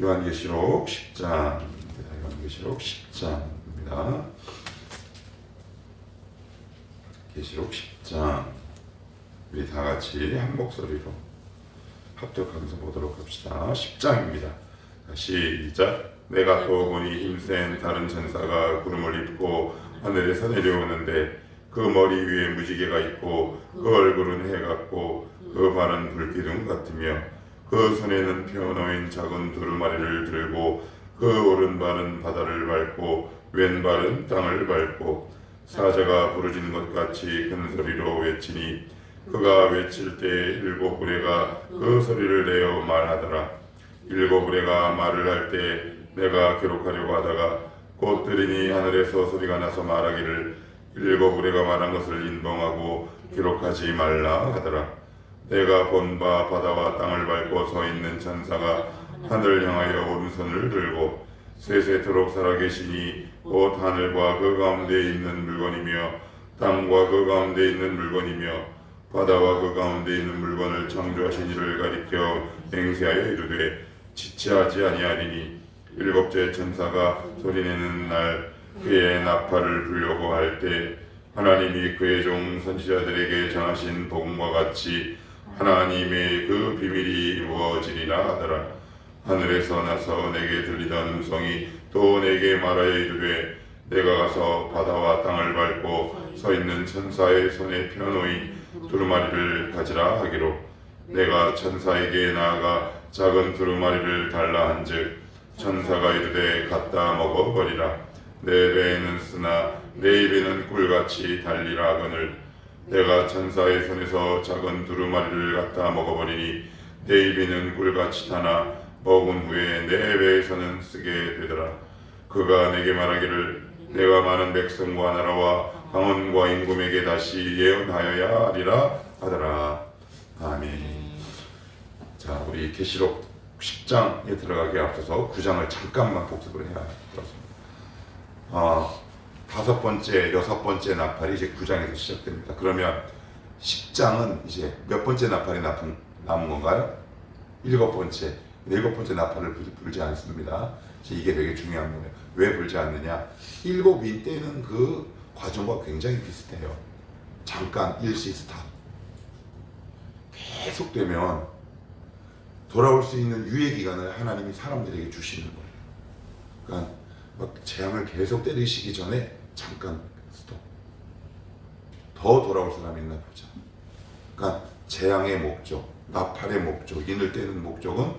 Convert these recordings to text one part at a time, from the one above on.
요한계시록 10장입니다. 요한계시록 10장입니다. 계시록 10장 우리 다 같이 한 목소리로 합독하면서 보도록 합시다. 10장입니다. 시작. 내가 또 보니 힘센 다른 천사가 구름을 입고 하늘에서 내려오는데 그 머리 위에 무지개가 있고 그 얼굴은 해 같고 그 발은 불기둥 같으며 그 손에는 펴놓인 작은 두루마리를 들고 그 오른발은 바다를 밟고 왼발은 땅을 밟고 사자가 부르짖는 것 같이 큰 소리로 외치니 그가 외칠 때 일곱 부레가 그 소리를 내어 말하더라. 일곱 부레가 말을 할 때 내가 기록하려고 하다가 곧 들으니 하늘에서 소리가 나서 말하기를 일곱 부레가 말한 것을 인봉하고 기록하지 말라 하더라. 내가 본 바 바다와 땅을 밟고 서 있는 천사가 하늘을 향하여 오른손을 들고 세세토록 살아계시니 곧 하늘과 그 가운데 있는 물건이며 땅과 그 가운데 있는 물건이며 바다와 그 가운데 있는 물건을 창조하신 이를 가리켜 맹세하여 이르되 지체하지 아니하리니 일곱째 천사가 소리내는 날 그의 나팔을 불려고 할 때 하나님이 그의 종 선지자들에게 전하신 복음과 같이 하나님의 그 비밀이 이루어지리라 하더라. 하늘에서 나서 내게 들리던 음성이 또 내게 말하여 이르되 내가 가서 바다와 땅을 밟고 서 있는 천사의 손에 펴놓인 두루마리를 가지라 하기로 내가 천사에게 나아가 작은 두루마리를 달라 한즉 천사가 이르되 갖다 먹어버리라. 내 배에는 쓰나 내 입에는 꿀같이 달리라 하거늘 내가 천사의 손에서 작은 두루마리를 갖다 먹어버리니 내 입에는 꿀같이 타나 먹은 후에 내 배에서는 쓰게 되더라. 그가 내게 말하기를 내가 많은 백성과 나라와 방언과 임금에게 다시 예언하여야 하리라 하더라. 아멘. 자, 우리 계시록 10장에 들어가기에 앞서서 9장을 잠깐만 복습을 해야 그렇습니다. 다섯 번째, 여섯 번째 나팔이 이제 9장에서 시작됩니다. 그러면 10장은 이제 몇 번째 나팔이 남은 건가요? 일곱 번째 나팔을 불지 않습니다. 이게 되게 중요한 거예요. 왜 불지 않느냐? 일곱인 때는 그 과정과 굉장히 비슷해요. 잠깐 일시스탑. 계속되면 돌아올 수 있는 유예 기간을 하나님이 사람들에게 주시는 거예요. 그러니까 막 재앙을 계속 때리시기 전에 잠깐 스톱. 더 돌아올 사람이 있나 보자. 그러니까 재앙의 목적, 나팔의 목적, 인을 떼는 목적은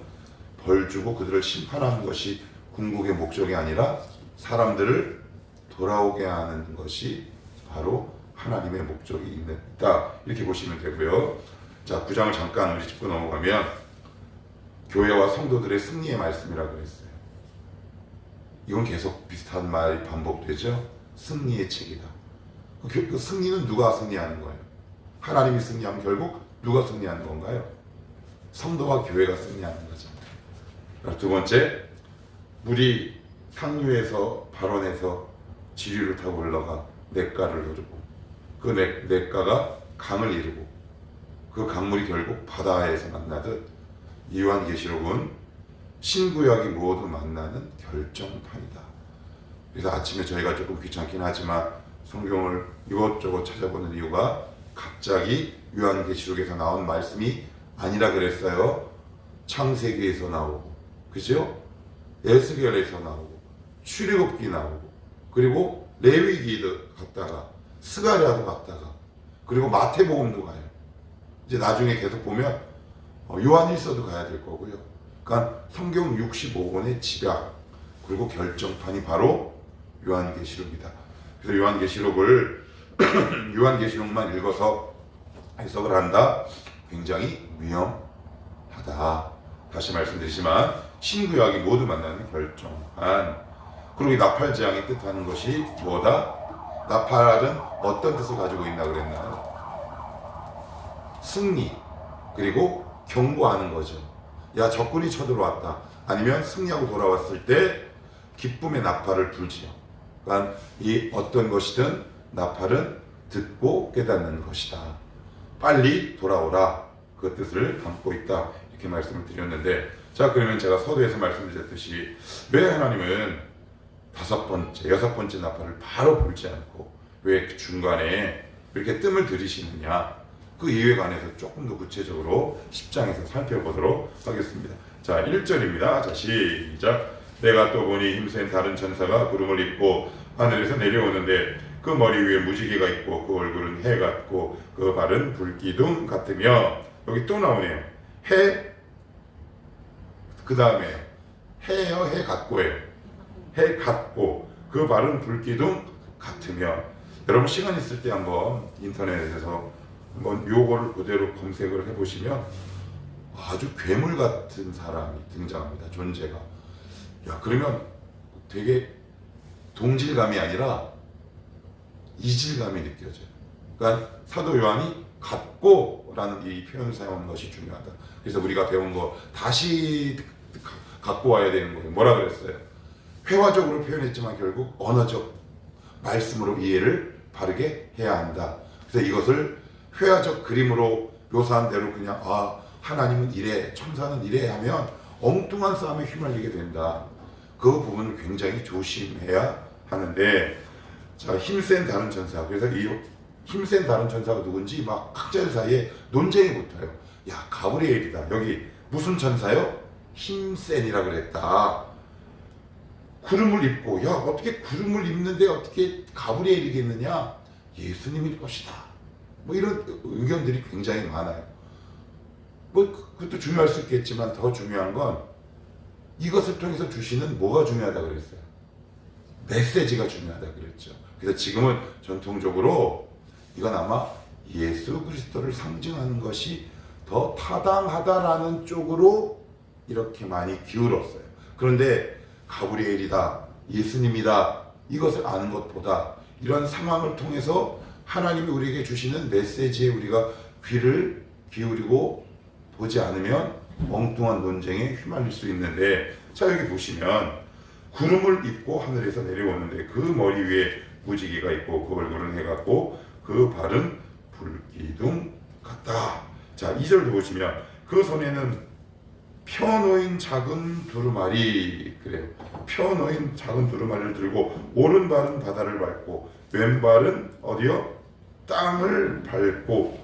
벌 주고 그들을 심판하는 것이 궁극의 목적이 아니라 사람들을 돌아오게 하는 것이 바로 하나님의 목적이 있다. 이렇게 보시면 되고요. 자, 9장을 잠깐 우리 짚고 넘어가면 교회와 성도들의 승리의 말씀이라고 그랬어요. 이건 계속 비슷한 말이 반복되죠. 승리의 책이다. 그 승리는 누가 승리하는 거예요? 하나님이 승리하면 결국 누가 승리하는 건가요? 성도와 교회가 승리하는 거죠. 두 번째, 물이 상류에서 발원해서 지류를 타고 흘러가 냇가를 흐르고 그 냇가가 강을 이루고 그 강물이 결국 바다에서 만나듯 요한계시록은 신구약이 모두 만나는 결정판이다. 그래서 아침에 저희가 조금 귀찮긴 하지만 성경을 이것저것 찾아보는 이유가 갑자기 요한계시록에서 나온 말씀이 아니라 그랬어요. 창세기에서 나오고, 그죠? 에스겔에서 나오고, 출애굽기 나오고, 그리고 레위기도 갔다가, 스가랴도 갔다가, 그리고 마태복음도 가요. 이제 나중에 계속 보면 요한일서도 가야 될 거고요. 그러니까 성경 65권의 집약, 그리고 결정판이 바로 요한계시록이다. 그래서 요한계시록만 읽어서 해석을 한다? 굉장히 위험하다. 다시 말씀드리지만 신구약이 모두 만나는 결정판. 그리고 이 나팔재앙이 뜻하는 것이 뭐다? 나팔은 어떤 뜻을 가지고 있나 그랬나요? 승리, 그리고 경고하는 거죠. 야, 적군이 쳐들어왔다. 아니면 승리하고 돌아왔을 때 기쁨의 나팔을 불지요. 그러니까 이 어떤 것이든 나팔은 듣고 깨닫는 것이다. 빨리 돌아오라. 그 뜻을 담고 있다. 이렇게 말씀을 드렸는데, 자, 그러면 제가 서두에서 말씀드렸듯이 왜 하나님은 5번째, 6번째 나팔을 바로 불지 않고 왜 중간에 이렇게 뜸을 들이시느냐, 그 이유에 관해서 조금 더 구체적으로 10장에서 살펴보도록 하겠습니다. 자, 1절입니다. 자, 시작. 내가 또 보니 힘센 다른 천사가 구름을 입고 하늘에서 내려오는데 그 머리 위에 무지개가 있고 그 얼굴은 해 같고 그 발은 불기둥 같으며, 여기 또 나오네요. 해, 그 다음에 해요, 해 같고예요. 해 같고 그 발은 불기둥 같으며. 여러분 시간 있을 때 한번 인터넷에서 한번 요거를 그대로 검색을 해보시면 아주 괴물 같은 사람이 등장합니다. 존재가. 야, 그러면 되게 동질감이 아니라 이질감이 느껴져요. 그러니까 사도 요한이 같고 라는 이 표현을 사용하는 것이 중요하다. 그래서 우리가 배운 거 다시 갖고 와야 되는 거예요. 뭐라 그랬어요? 회화적으로 표현했지만 결국 언어적 말씀으로 이해를 바르게 해야 한다. 그래서 이것을 회화적 그림으로 묘사한 대로 그냥 하나님은 이래, 천사는 이래 하면 엉뚱한 싸움에 휘말리게 된다. 그 부분을 굉장히 조심해야 하는데, 자, 힘센 다른 천사. 그래서 이 힘센 다른 천사가 누군지 막 학자들 사이에 논쟁이 붙어요. 야, 가브리엘이다. 여기 무슨 천사요? 힘센이라 그랬다. 구름을 입고, 야, 어떻게 구름을 입는데 어떻게 가브리엘이겠느냐? 예수님일 것이다. 뭐 이런 의견들이 굉장히 많아요. 뭐 그것도 중요할 수 있겠지만 더 중요한 건 이것을 통해서 주시는 뭐가 중요하다 그랬어요? 메시지가 중요하다 그랬죠. 그래서 지금은 전통적으로 이건 아마 예수 그리스도를 상징하는 것이 더 타당하다라는 쪽으로 이렇게 많이 기울었어요. 그런데 가브리엘이다, 예수님이다, 이것을 아는 것보다 이런 상황을 통해서 하나님이 우리에게 주시는 메시지에 우리가 귀를 기울이고 보지 않으면 엉뚱한 논쟁에 휘말릴 수 있는데, 자, 여기 보시면 구름을 입고 하늘에서 내려오는데 그 머리 위에 무지개가 있고 그 얼굴은 해 같고 그 발은 불기둥 같다. 자, 2절도 보시면 그 손에는 펴놓인 작은 두루마리, 그래요. 펴놓인 작은 두루마리를 들고 오른발은 바다를 밟고 왼발은 어디요? 땅을 밟고.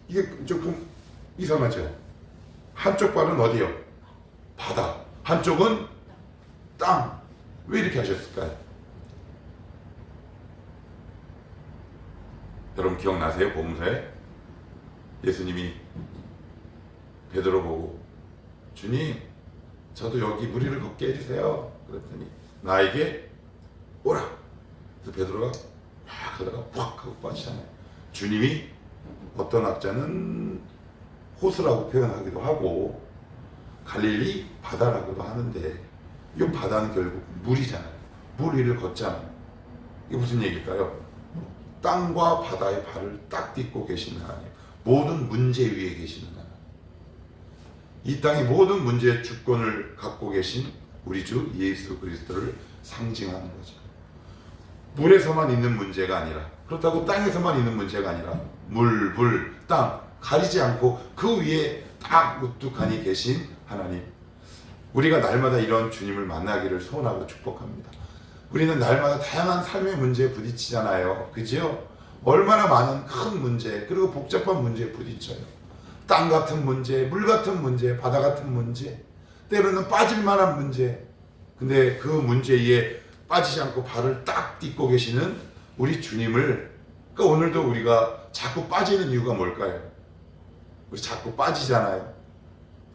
이게 조금 이상하죠? 한쪽 발은 어디요? 바다. 한쪽은 땅. 왜 이렇게 하셨을까요? 여러분 기억나세요? 복음서에 예수님이 베드로 보고 주님, 저도 여기 무리를 걷게 해주세요. 그랬더니 나에게 오라. 그래서 베드로가 막 하다가 확 하고 빠지잖아요. 주님이 어떤 학자는 호수라고 표현하기도 하고 갈릴리 바다라고도 하는데, 이 바다는 결국 물이잖아요. 물 위를 걷잖아요. 이게 무슨 얘기일까요? 땅과 바다의 발을 딱 딛고 계시는 하나님, 모든 문제 위에 계시는 하나님, 이 땅의 모든 문제의 주권을 갖고 계신 우리 주 예수 그리스도를 상징하는 거죠. 물에서만 있는 문제가 아니라, 그렇다고 땅에서만 있는 문제가 아니라 물, 땅 가리지 않고 그 위에 딱 우뚝하니 계신 하나님, 우리가 날마다 이런 주님을 만나기를 소원하고 축복합니다. 우리는 날마다 다양한 삶의 문제에 부딪히잖아요. 그죠? 얼마나 많은 큰 문제, 그리고 복잡한 문제에 부딪혀요. 땅 같은 문제, 물 같은 문제, 바다 같은 문제, 때로는 빠질 만한 문제. 근데 그 문제에 빠지지 않고 발을 딱 딛고 계시는 우리 주님을, 그러니까 오늘도 우리가 자꾸 빠지는 이유가 뭘까요? 우리 자꾸 빠지잖아요.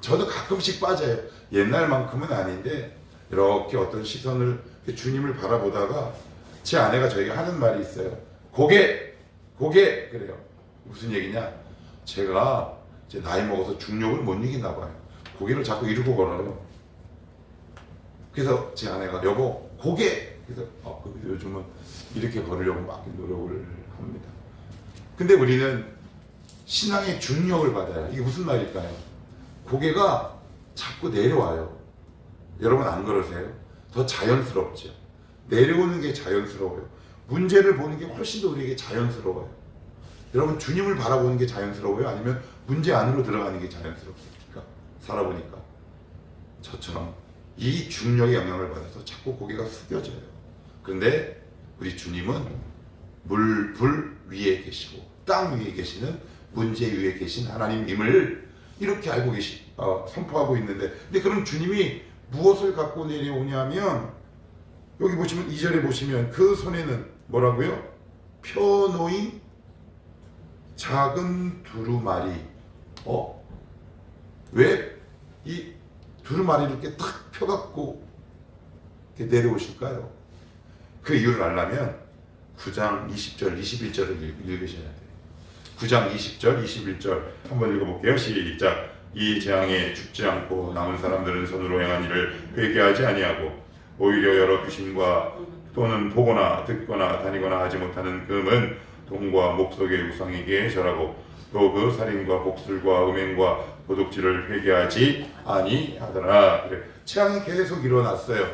저도 가끔씩 빠져요. 옛날만큼은 아닌데 이렇게 어떤 시선을, 주님을 바라보다가 제 아내가 저에게 하는 말이 있어요. 고개 그래요. 무슨 얘기냐? 제가 이제 나이 먹어서 중력을 못 이기나 봐요. 고개를 자꾸 이러고 걸어요. 그래서 제 아내가 여보 고개. 그래서 요즘은 이렇게 걸으려고 막 노력을 합니다. 근데 우리는 신앙의 중력을 받아요. 이게 무슨 말일까요? 고개가 자꾸 내려와요. 여러분 안 그러세요? 더 자연스럽죠. 내려오는 게 자연스러워요. 문제를 보는 게 훨씬 더 우리에게 자연스러워요. 여러분 주님을 바라보는 게 자연스러워요? 아니면 문제 안으로 들어가는 게 자연스럽습니까? 살아보니까 저처럼 이 중력의 영향을 받아서 자꾸 고개가 숙여져요. 그런데 우리 주님은 불 위에 계시고 땅 위에 계시는 문제 위에 계신 하나님임을 이렇게 알고 선포하고 있는데, 근데 그럼 주님이 무엇을 갖고 내려오냐면, 여기 보시면 2절에 보시면 그 손에는 뭐라고요? 펴놓인 작은 두루마리. 왜 이 두루마리를 이렇게 탁 펴갖고 이렇게 내려오실까요? 그 이유를 알려면 9장 20절, 21절을 읽으셔야 돼요. 9장 20절, 21절 한번 읽어볼게요. 시작. 이 재앙에 죽지 않고 남은 사람들은 손으로 행한 일을 회개하지 아니하고 오히려 여러 귀신과 또는 보거나 듣거나 다니거나 하지 못하는 금은 돈과 목석의 우상에게 절하고 또 그 살인과 복술과 음행과 도둑질을 회개하지 아니하더라. 그래. 재앙이 계속 일어났어요.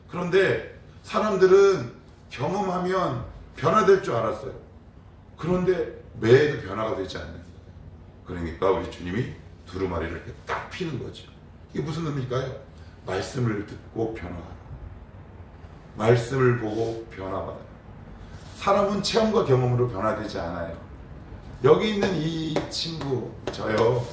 그런데 사람들은 경험하면 변화될 줄 알았어요. 그런데 매해도 변화가 되지 않는 거예요. 그러니까 우리 주님이 두루마리를 이렇게 딱 피는 거죠. 이게 무슨 의미일까요? 말씀을 듣고 변화하라. 말씀을 보고 변화받아라. 사람은 체험과 경험으로 변화되지 않아요. 여기 있는 이 친구, 저요,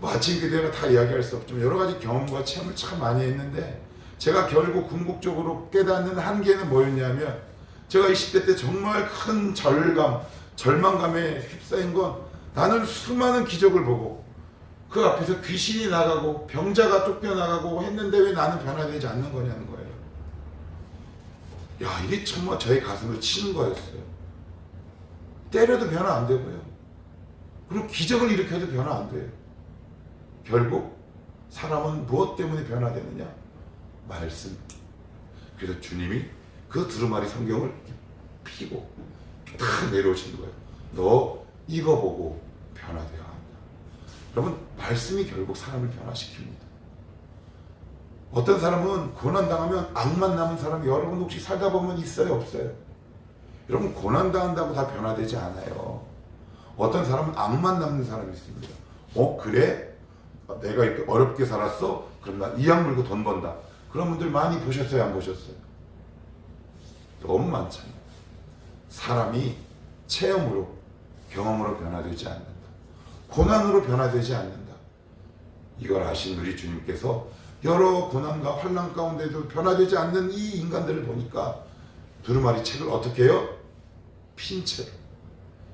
마침 그대로 다 이야기할 수 없지만 여러 가지 경험과 체험을 참 많이 했는데, 제가 결국 궁극적으로 깨닫는 한계는 뭐였냐면, 제가 20대 때 정말 큰 절망감에 휩싸인 건, 나는 수많은 기적을 보고 그 앞에서 귀신이 나가고 병자가 쫓겨나가고 했는데 왜 나는 변화되지 않는 거냐는 거예요. 야, 이게 정말 저의 가슴을 치는 거였어요. 때려도 변화 안 되고요. 그리고 기적을 일으켜도 변화 안 돼요. 결국 사람은 무엇 때문에 변화되느냐? 말씀. 그래서 주님이 그 두루마리 성경을 피고 다 내려오신 거예요. 너 이거 보고 변화되어야 한다. 여러분, 말씀이 결국 사람을 변화시킵니다. 어떤 사람은 고난당하면 악만 남은 사람이 여러분 혹시 살다 보면 있어요, 없어요? 여러분, 고난당한다고 다 변화되지 않아요. 어떤 사람은 악만 남는 사람이 있습니다. 그래? 내가 이렇게 어렵게 살았어? 그럼 나 이 약 물고 돈 번다. 그런 분들 많이 보셨어요, 안 보셨어요? 너무 많잖아요. 사람이 체험으로, 경험으로 변화되지 않는다. 고난으로 변화되지 않는다. 이걸 아신 우리 주님께서 여러 고난과 환난 가운데도 변화되지 않는 이 인간들을 보니까 두루마리 책을 어떻게 해요? 핀 채로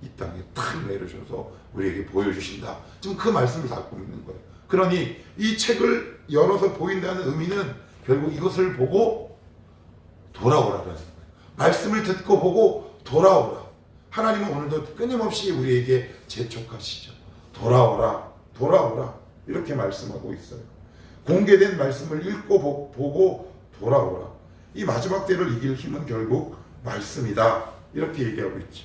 이 땅에 탁 내려줘서 우리에게 보여주신다. 지금 그 말씀을 갖고 있는 거예요. 그러니 이 책을 열어서 보인다는 의미는 결국 이것을 보고 돌아오라는 거예요. 말씀을 듣고 보고 돌아오라. 하나님은 오늘도 끊임없이 우리에게 재촉하시죠. 돌아오라, 돌아오라, 이렇게 말씀하고 있어요. 공개된 말씀을 읽고 보고 돌아오라. 이 마지막 때를 이길 힘은 결국 말씀이다, 이렇게 얘기하고 있죠.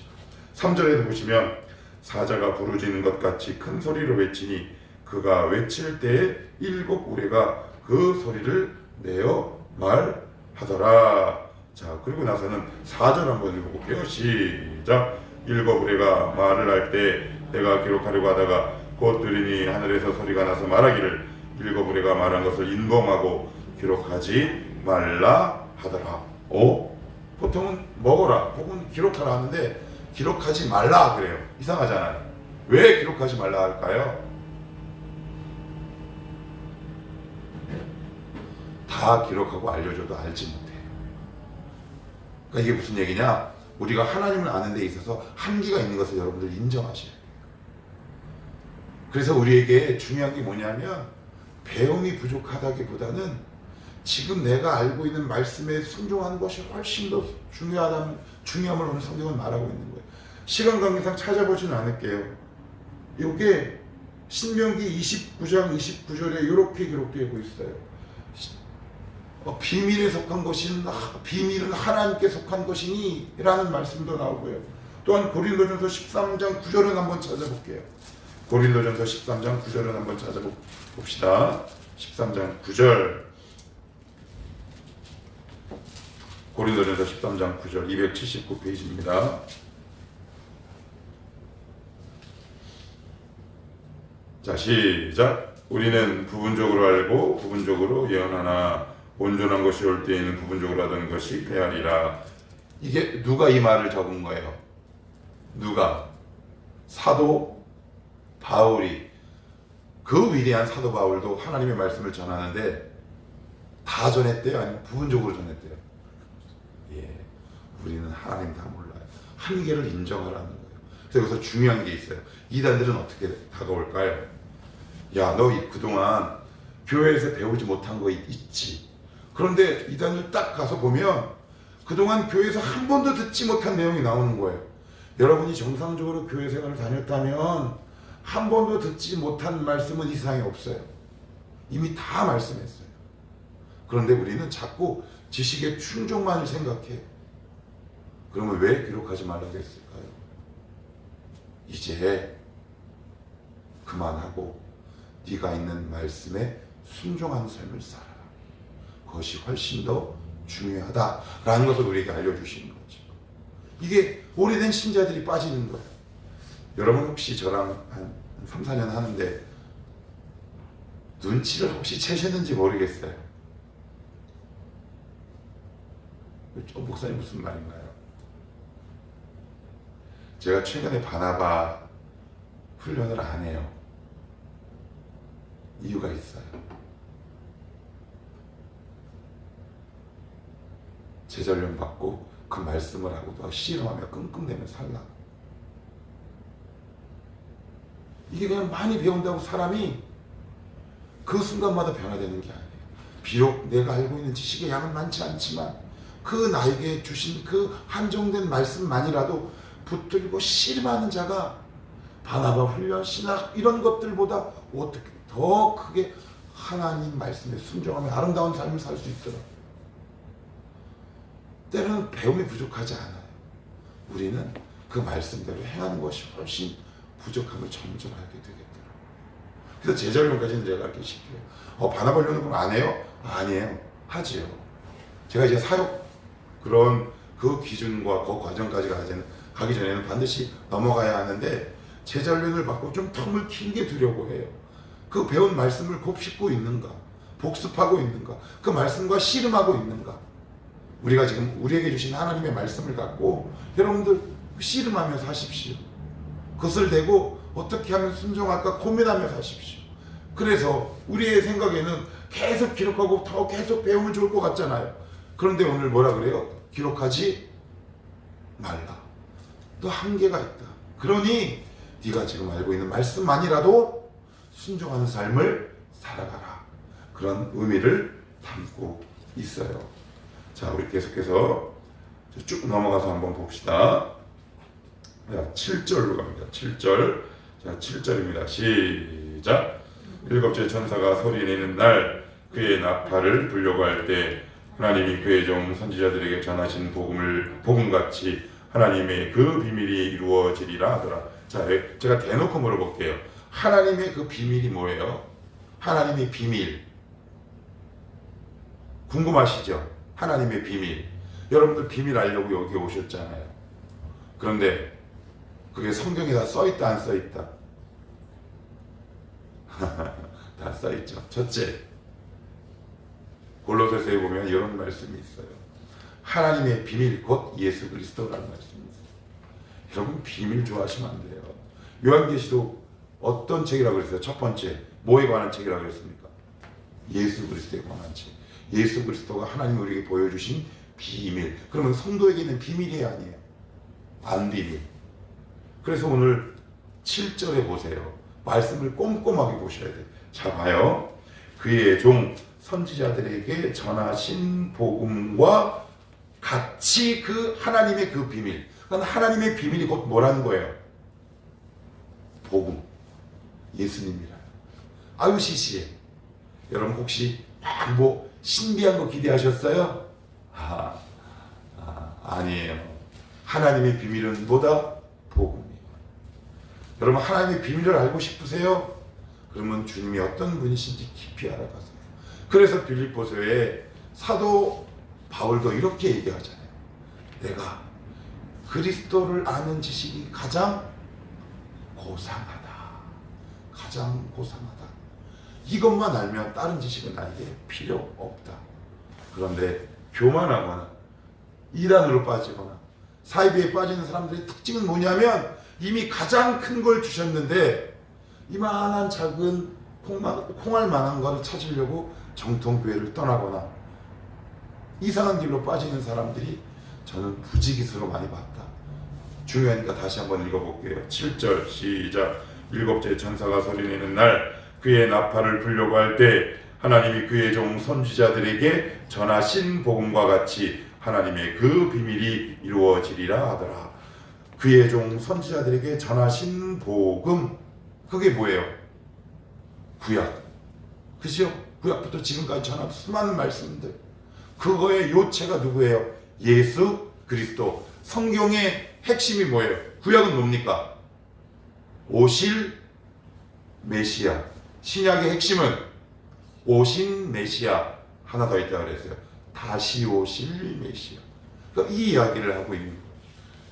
3절에도 보시면 사자가 부르짖는 것 같이 큰 소리로 외치니 그가 외칠 때에 7 우레가 그 소리를 내어 말하더라. 자, 그리고 나서는 4절 한번 읽어볼게요. 시작. 7 우레가 말을 할 때 내가 기록하려고 하다가 곧 들으니 하늘에서 소리가 나서 말하기를 7 우레가 말한 것을 인봉하고 기록하지 말라 하더라. 보통은 먹어라 혹은 기록하라 하는데 기록하지 말라 그래요. 이상하잖아요. 왜 기록하지 말라 할까요? 다 기록하고 알려줘도 알지 못해요. 그러니까 이게 무슨 얘기냐? 우리가 하나님을 아는 데 있어서 한계가 있는 것을 여러분들 인정하셔야 돼요. 그래서 우리에게 중요한 게 뭐냐면, 배움이 부족하다기보다는 지금 내가 알고 있는 말씀에 순종하는 것이 훨씬 더 중요함을 오늘 성경은 말하고 있는 거예요. 시간 관계상 찾아보지는 않을게요. 이게 신명기 29장 29절에 이렇게 기록되고 있어요. 비밀에 속한 것은 비밀은 하나님께 속한 것이니 라는 말씀도 나오고요. 또한 고린도전서 13장 9절을 한번 찾아볼게요. 고린도전서 13장 9절을 한번 찾아봅시다. 13장 9절. 고린도전서 13장 9절 279페이지입니다. 자, 시작. 우리는 부분적으로 알고 부분적으로 예언하나 온전한 것이 올 때에는 부분적으로 하던 것이 패하리라. 이게 누가 이 말을 적은 거예요? 누가? 사도 바울이. 그 위대한 사도 바울도 하나님의 말씀을 전하는데 다 전했대요? 아니면 부분적으로 전했대요? 예, 우리는 하나님 다 몰라요. 한계를 인정하라는 거예요. 그래서 여기서 중요한 게 있어요. 이단들은 어떻게 다가올까요? 야, 너 그동안 교회에서 배우지 못한 거 있지. 그런데 이단을 딱 가서 보면 그동안 교회에서 한 번도 듣지 못한 내용이 나오는 거예요. 여러분이 정상적으로 교회 생활을 다녔다면 한 번도 듣지 못한 말씀은 이 세상에 없어요. 이미 다 말씀했어요. 그런데 우리는 자꾸 지식의 충족만을 생각해요. 그러면 왜 기록하지 말라고 했을까요? 이제 그만하고 네가 있는 말씀에 순종하는 삶을 살아라. 그것이 훨씬 더 중요하다라는 것을 우리에게 알려주시는 거죠. 이게 오래된 신자들이 빠지는 거예요. 여러분 혹시 저랑 한 3, 4년 하는데 눈치를 혹시 채셨는지 모르겠어요. 목사님 무슨 말인가요? 제가 최근에 바나바 훈련을 안 해요. 이유가 있어요. 제자훈련 받고 그 말씀을 하고도 씨름하며 끙끙대며 살라. 이게 그냥 많이 배운다고 사람이 그 순간마다 변화되는 게 아니에요. 비록 내가 알고 있는 지식의 양은 많지 않지만 그 나에게 주신 그 한정된 말씀만이라도 붙들고 씨름하는 자가 바나바 훈련, 신학 이런 것들보다 어떻게 더 크게 하나님 말씀에 순종하며 아름다운 삶을 살 수 있더라. 때로는 배움이 부족하지 않아요. 우리는 그 말씀대로 행하는 것이 훨씬 부족함을 점점 알게 되겠더라. 그래서 제자훈련까지는 제가 이렇게 시켜요. 바나바 훈련은 그럼 안 해요? 아니에요. 하지요. 제가 이제 사역 그런 그 기준과 그 과정까지 가기 전에는 반드시 넘어가야 하는데 제자훈련을 받고 좀 텀을 길게 두려고 해요. 그 배운 말씀을 곱씹고 있는가? 복습하고 있는가? 그 말씀과 씨름하고 있는가? 우리가 지금 우리에게 주신 하나님의 말씀을 갖고 여러분들 씨름하며 사십시오. 그것을 대고 어떻게 하면 순종할까 고민하며 사십시오. 그래서 우리의 생각에는 계속 기록하고 더 계속 배우면 좋을 것 같잖아요. 그런데 오늘 뭐라 그래요? 기록하지 말라. 또 한계가 있다. 그러니 네가 지금 알고 있는 말씀만이라도 순종하는 삶을 살아가라. 그런 의미를 담고 있어요. 자, 우리 계속해서 쭉 넘어가서 한번 봅시다. 자, 7절로 갑니다. 7절. 자, 7절입니다. 시작. 일곱째 천사가 소리내는 날 그의 나팔을 불려고 할 때 하나님이 그의 종 선지자들에게 전하신 복음같이 하나님의 그 비밀이 이루어지리라 하더라. 자, 제가 대놓고 물어볼게요. 하나님의 그 비밀이 뭐예요? 하나님의 비밀. 궁금하시죠? 하나님의 비밀. 여러분들 비밀 알려고 여기 오셨잖아요. 그런데 그게 성경에 다 써있다 안 써있다? 다 써있죠. 첫째, 골로새서에 보면 이런 말씀이 있어요. 하나님의 비밀 곧 예수 그리스도라는 말씀이 있어요. 여러분 비밀 좋아하시면 안 돼요. 요한계시록 어떤 책이라고 그랬어요? 첫 번째 뭐에 관한 책이라고 그랬습니까? 예수 그리스도에 관한 책. 예수 그리스도가 하나님 우리에게 보여주신 비밀. 그러면 성도에게 있는 비밀이 아니에요. 안 비밀. 그래서 오늘 7절에 보세요. 말씀을 꼼꼼하게 보셔야 돼요. 자, 봐요. 그의 종 선지자들에게 전하신 복음과 같이 그 하나님의 그 비밀. 그러니까 하나님의 비밀이 곧 뭐라는 거예요? 복음. 예수님이라. 아유 시시해. 여러분 혹시 뭐 신비한 거 기대하셨어요? 아니에요. 하나님의 비밀은 뭐다? 복음이에요. 여러분 하나님의 비밀을 알고 싶으세요? 그러면 주님이 어떤 분이신지 깊이 알아가세요. 그래서 빌립보서에 사도 바울도 이렇게 얘기하잖아요. 내가 그리스도를 아는 지식이 가장 고상하다. 가장 고상하다. 이것만 알면 다른 지식은 나에게 필요 없다. 그런데 교만하거나 이단으로 빠지거나 사이비에 빠지는 사람들의 특징은 뭐냐면 이미 가장 큰 걸 주셨는데 이만한 작은 콩알만한 거를 찾으려고 정통교회를 떠나거나 이상한 길로 빠지는 사람들이 저는 부지기수로 많이 봤다. 중요하니까 다시 한번 읽어볼게요. 7절 시작. 일곱째 천사가 소리내는 날 그의 나팔을 불려고 할 때 하나님이 그의 종 선지자들에게 전하신 복음과 같이 하나님의 그 비밀이 이루어지리라 하더라. 그의 종 선지자들에게 전하신 복음, 그게 뭐예요? 구약. 그죠? 구약부터 지금까지 전한 수많은 말씀들. 그거의 요체가 누구예요? 예수 그리스도. 성경의 핵심이 뭐예요? 구약은 뭡니까? 오실 메시아. 신약의 핵심은 오신 메시아. 하나 더 있다고 그랬어요. 다시 오실 메시아. 그러니까 이 이야기를 하고 있는 거예요.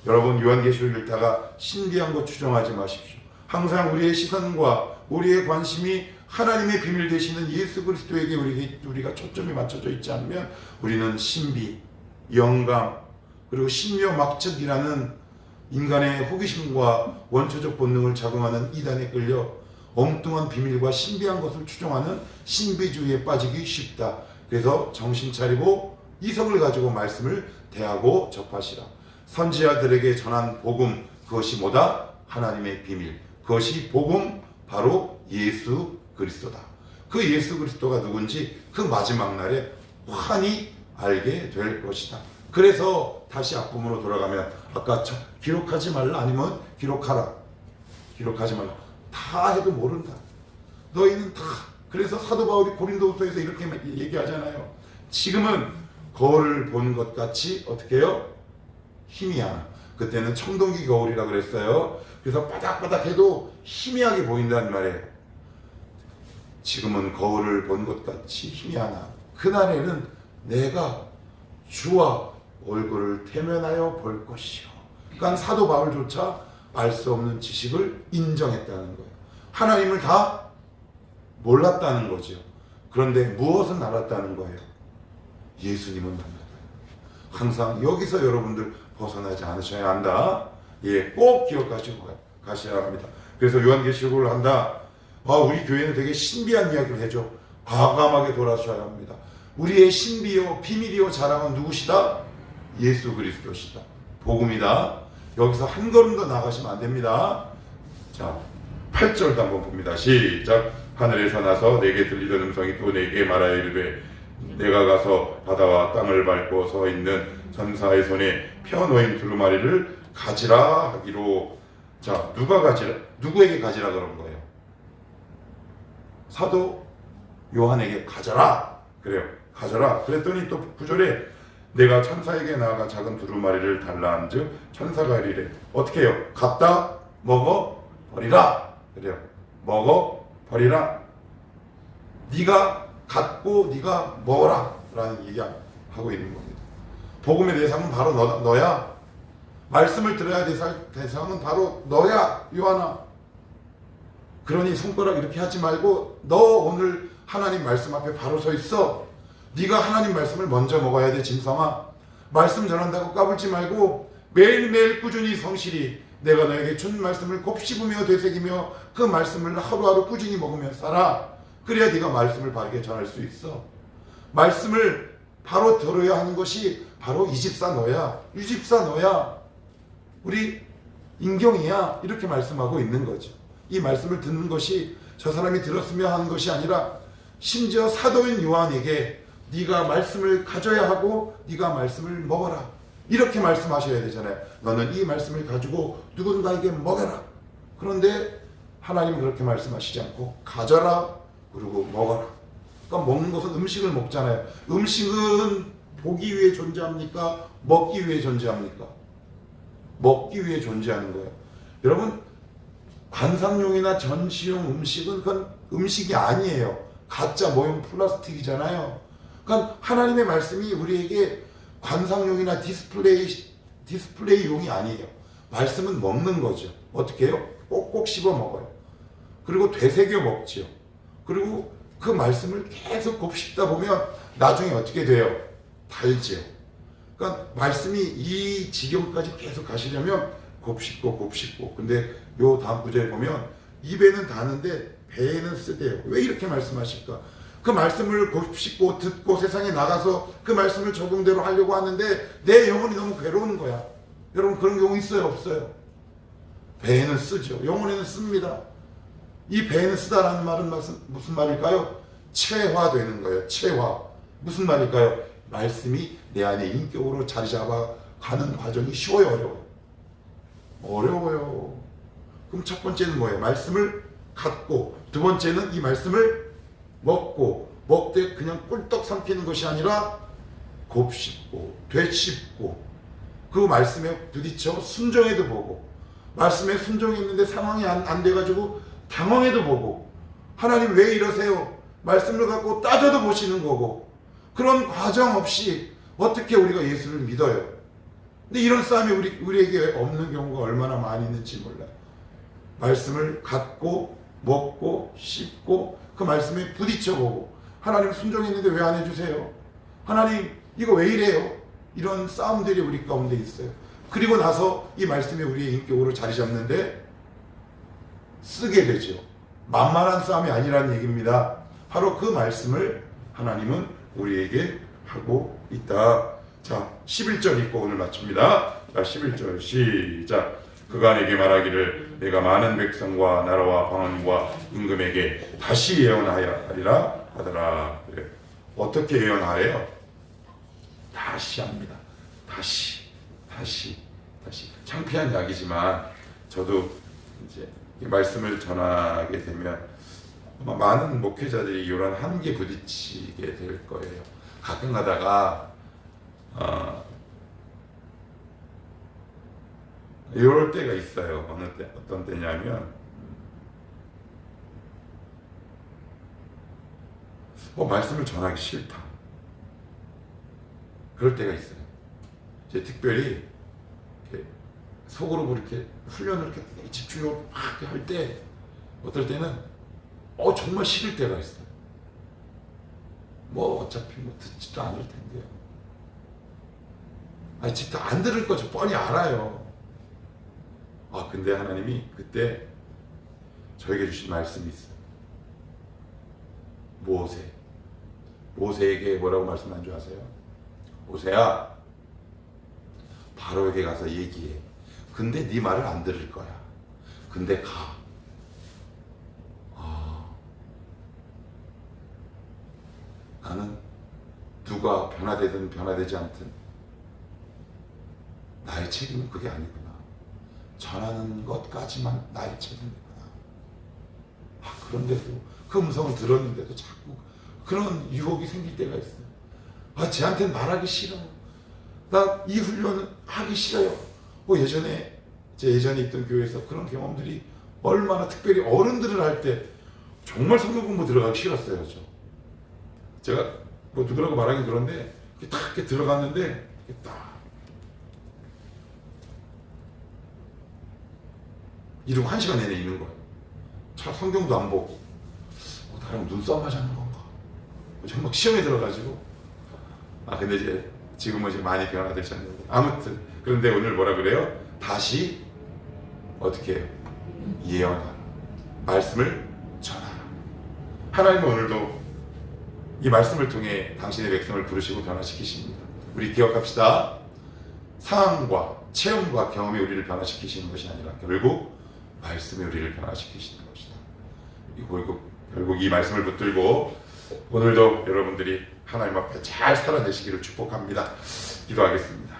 여러분, 요한계시록 읽다가 신비한 것 추정하지 마십시오. 항상 우리의 시선과 우리의 관심이 하나님의 비밀 되시는 예수 그리스도에게 우리가 초점이 맞춰져 있지 않으면 우리는 신비, 영감, 그리고 신묘막측이라는 인간의 호기심과 원초적 본능을 작용하는 이단에 끌려 엉뚱한 비밀과 신비한 것을 추종하는 신비주의에 빠지기 쉽다. 그래서 정신 차리고 이성을 가지고 말씀을 대하고 접하시라. 선지자들에게 전한 복음, 그것이 뭐다? 하나님의 비밀. 그것이 복음, 바로 예수 그리스도다. 그 예수 그리스도가 누군지 그 마지막 날에 환히 알게 될 것이다. 그래서 다시 앞부분으로 돌아가면 아까 기록하지 말라 아니면 기록하라. 기록하지 말라. 다 해도 모른다. 너희는 다. 그래서 사도 바울이 고린도후서에서 이렇게 얘기하잖아요. 지금은 거울을 본 것 같이 어떻게 해요? 희미하나. 그때는 청동기 거울이라 그랬어요. 그래서 바닥바닥해도 희미하게 보인다는 말이에요. 지금은 거울을 본 것 같이 희미하나. 그날에는 내가 주와 얼굴을 대면하여 볼 것이요. 그러니까 사도 바울조차 알 수 없는 지식을 인정했다는 거예요. 하나님을 다 몰랐다는 거죠. 그런데 무엇은 알았다는 거예요? 예수님은 만났다. 항상 여기서 여러분들 벗어나지 않으셔야 한다. 예, 꼭 기억하시고 가셔야 합니다. 그래서 요한계시록을 한다. 우리 교회는 되게 신비한 이야기를 해줘. 과감하게 돌아서야 합니다. 우리의 신비요 비밀이요 자랑은 누구시다? 예수 그리스도시다. 복음이다. 여기서 한 걸음 더 나가시면 안 됩니다. 자, 8절도 한번 봅니다. 시작. 하늘에서 나서 내게 들리던 음성이 또 내게 말하여 이르되 내가 가서 바다와 땅을 밟고 서 있는 천사의 손에 펴놓인 두루마리를 가지라 하기로. 자, 누가 가지라? 누구에게 가지라 그런 거예요? 사도 요한에게 가져라. 그래요. 가져라. 그랬더니 또 9절에 내가 천사에게 나아가 작은 두루마리를 달라 한즉 천사가 이르되 어떻게 해요? 갖다 먹어 버리라. 그래요. 먹어 버리라. 네가 갖고 네가 먹어라 라는 얘기하고 있는 겁니다. 복음의 대상은 바로 너야. 말씀을 들어야 될 대상은 바로 너야, 요한아. 그러니 손가락 이렇게 하지 말고 너 오늘 하나님 말씀 앞에 바로 서 있어. 네가 하나님 말씀을 먼저 먹어야 돼, 짐승아. 말씀 전한다고 까불지 말고 매일매일 꾸준히 성실히 내가 너에게 준 말씀을 곱씹으며 되새기며 그 말씀을 하루하루 꾸준히 먹으며 살아. 그래야 네가 말씀을 바르게 전할 수 있어. 말씀을 바로 들어야 하는 것이 바로 이 집사 너야, 이 집사 너야, 우리 인경이야. 이렇게 말씀하고 있는 거죠. 이 말씀을 듣는 것이 저 사람이 들었으면 하는 것이 아니라 심지어 사도인 요한에게 네가 말씀을 가져야 하고 네가 말씀을 먹어라. 이렇게 말씀하셔야 되잖아요. 너는 이 말씀을 가지고 누군가에게 먹여라. 그런데 하나님은 그렇게 말씀하시지 않고 가져라 그리고 먹어라. 그러니까 먹는 것은 음식을 먹잖아요. 음식은 보기 위해 존재합니까? 먹기 위해 존재합니까? 먹기 위해 존재하는 거예요. 여러분, 관상용이나 전시용 음식은 그건 음식이 아니에요. 가짜 모형 플라스틱이잖아요. 그러니까 하나님의 말씀이 우리에게 관상용이나 디스플레이용이 아니에요. 말씀은 먹는 거죠. 어떻게 해요? 꼭꼭 씹어 먹어요. 그리고 되새겨 먹지요. 그리고 그 말씀을 계속 곱씹다 보면 나중에 어떻게 돼요? 달지요. 그러니까 말씀이 이 지경까지 계속 가시려면 곱씹고 근데 요 다음 구절에 보면 입에는 다는데 배에는 쓰대요. 왜 이렇게 말씀하실까? 그 말씀을 곱씹고 듣고 세상에 나가서 그 말씀을 적용대로 하려고 하는데 내 영혼이 너무 괴로운 거야. 여러분 그런 경우 있어요? 없어요? 배에는 쓰죠. 영혼에는 씁니다. 이 배에는 쓰다라는 말은 무슨 말일까요? 체화되는 거예요. 체화. 무슨 말일까요? 말씀이 내 안에 인격으로 자리 잡아 가는 과정이 쉬워요? 어려워요? 어려워요. 그럼 첫 번째는 뭐예요? 말씀을 갖고, 두 번째는 이 말씀을 먹되 그냥 꿀떡 삼키는 것이 아니라 곱씹고 되씹고 그 말씀에 부딪혀 순종해도 보고, 말씀에 순종했는데 상황이 안 돼가지고 당황해도 보고, 하나님 왜 이러세요? 말씀을 갖고 따져도 보시는 거고, 그런 과정 없이 어떻게 우리가 예수를 믿어요? 근데 이런 싸움이 우리에게 없는 경우가 얼마나 많이 있는지 몰라요. 말씀을 갖고 먹고 씹고 그 말씀에 부딪혀보고, 하나님 순종했는데 왜 안 해주세요? 하나님 이거 왜 이래요? 이런 싸움들이 우리 가운데 있어요. 그리고 나서 이 말씀이 우리의 인격으로 자리 잡는데 쓰게 되죠. 만만한 싸움이 아니라는 얘기입니다. 바로 그 말씀을 하나님은 우리에게 하고 있다. 자, 11절 읽고 오늘 마칩니다. 자, 11절 시작. 그가 내게 말하기를 내가 많은 백성과 나라와 방언과 임금에게 다시 예언하리라 하더라. 그래. 어떻게 예언하래요? 다시 합니다. 다시. 창피한 이야기지만 저도 이제 이 말씀을 전하게 되면 아마 많은 목회자들이 이런 한계에 부딪히게 될 거예요. 가끔 가다가 이럴 때가 있어요. 어떤 때냐면 말씀을 전하기 싫다. 그럴 때가 있어요. 이제 특별히 이렇게 속으로 그렇게 훈련을 이렇게 집중력으로 막 할 때, 어떨 때는 정말 싫을 때가 있어요. 어차피 듣지도 않을 텐데요. 지금 안 들을 거죠. 뻔히 알아요. 근데 하나님이 그때 저에게 주신 말씀이 있어요. 모세에게 뭐라고 말씀한 줄 아세요? 모세야, 바로에게 가서 얘기해. 근데 네 말을 안 들을 거야. 근데 가. 나는 누가 변화되든 변화되지 않든 나의 책임은 그게 아니구나. 전하는 것까지만 나의 책임이구나. 그런데도 그 음성을 들었는데도 자꾸 그런 유혹이 생길 때가 있어요. 쟤한테는 말하기 싫어. 나 이 훈련은 하기 싫어요. 예전에 있던 교회에서 그런 경험들이 얼마나, 특별히 어른들을 할 때 정말 성경 공부 들어가기 싫었어요. 제가 누구라고 말하기 그런데 딱 이렇게 들어갔는데 딱 이러고 1시간 내내 있는 거예요. 성경도 안 보고 나랑 눈싸움 하자는 건가? 정말 시험에 들어가지고 근데 이제 지금은 많이 변화되셨는데, 아무튼 그런데 오늘 뭐라 그래요? 다시 어떻게 해요? 예언하라. 말씀을 전하라. 하나님은 오늘도 이 말씀을 통해 당신의 백성을 부르시고 변화시키십니다. 우리 기억합시다. 상황과 체험과 경험이 우리를 변화시키시는 것이 아니라 결국 말씀이 우리를 변화시키시는 것이다. 결국 이 말씀을 붙들고 오늘도 여러분들이 하나님 앞에 잘 살아내시기를 축복합니다. 기도하겠습니다.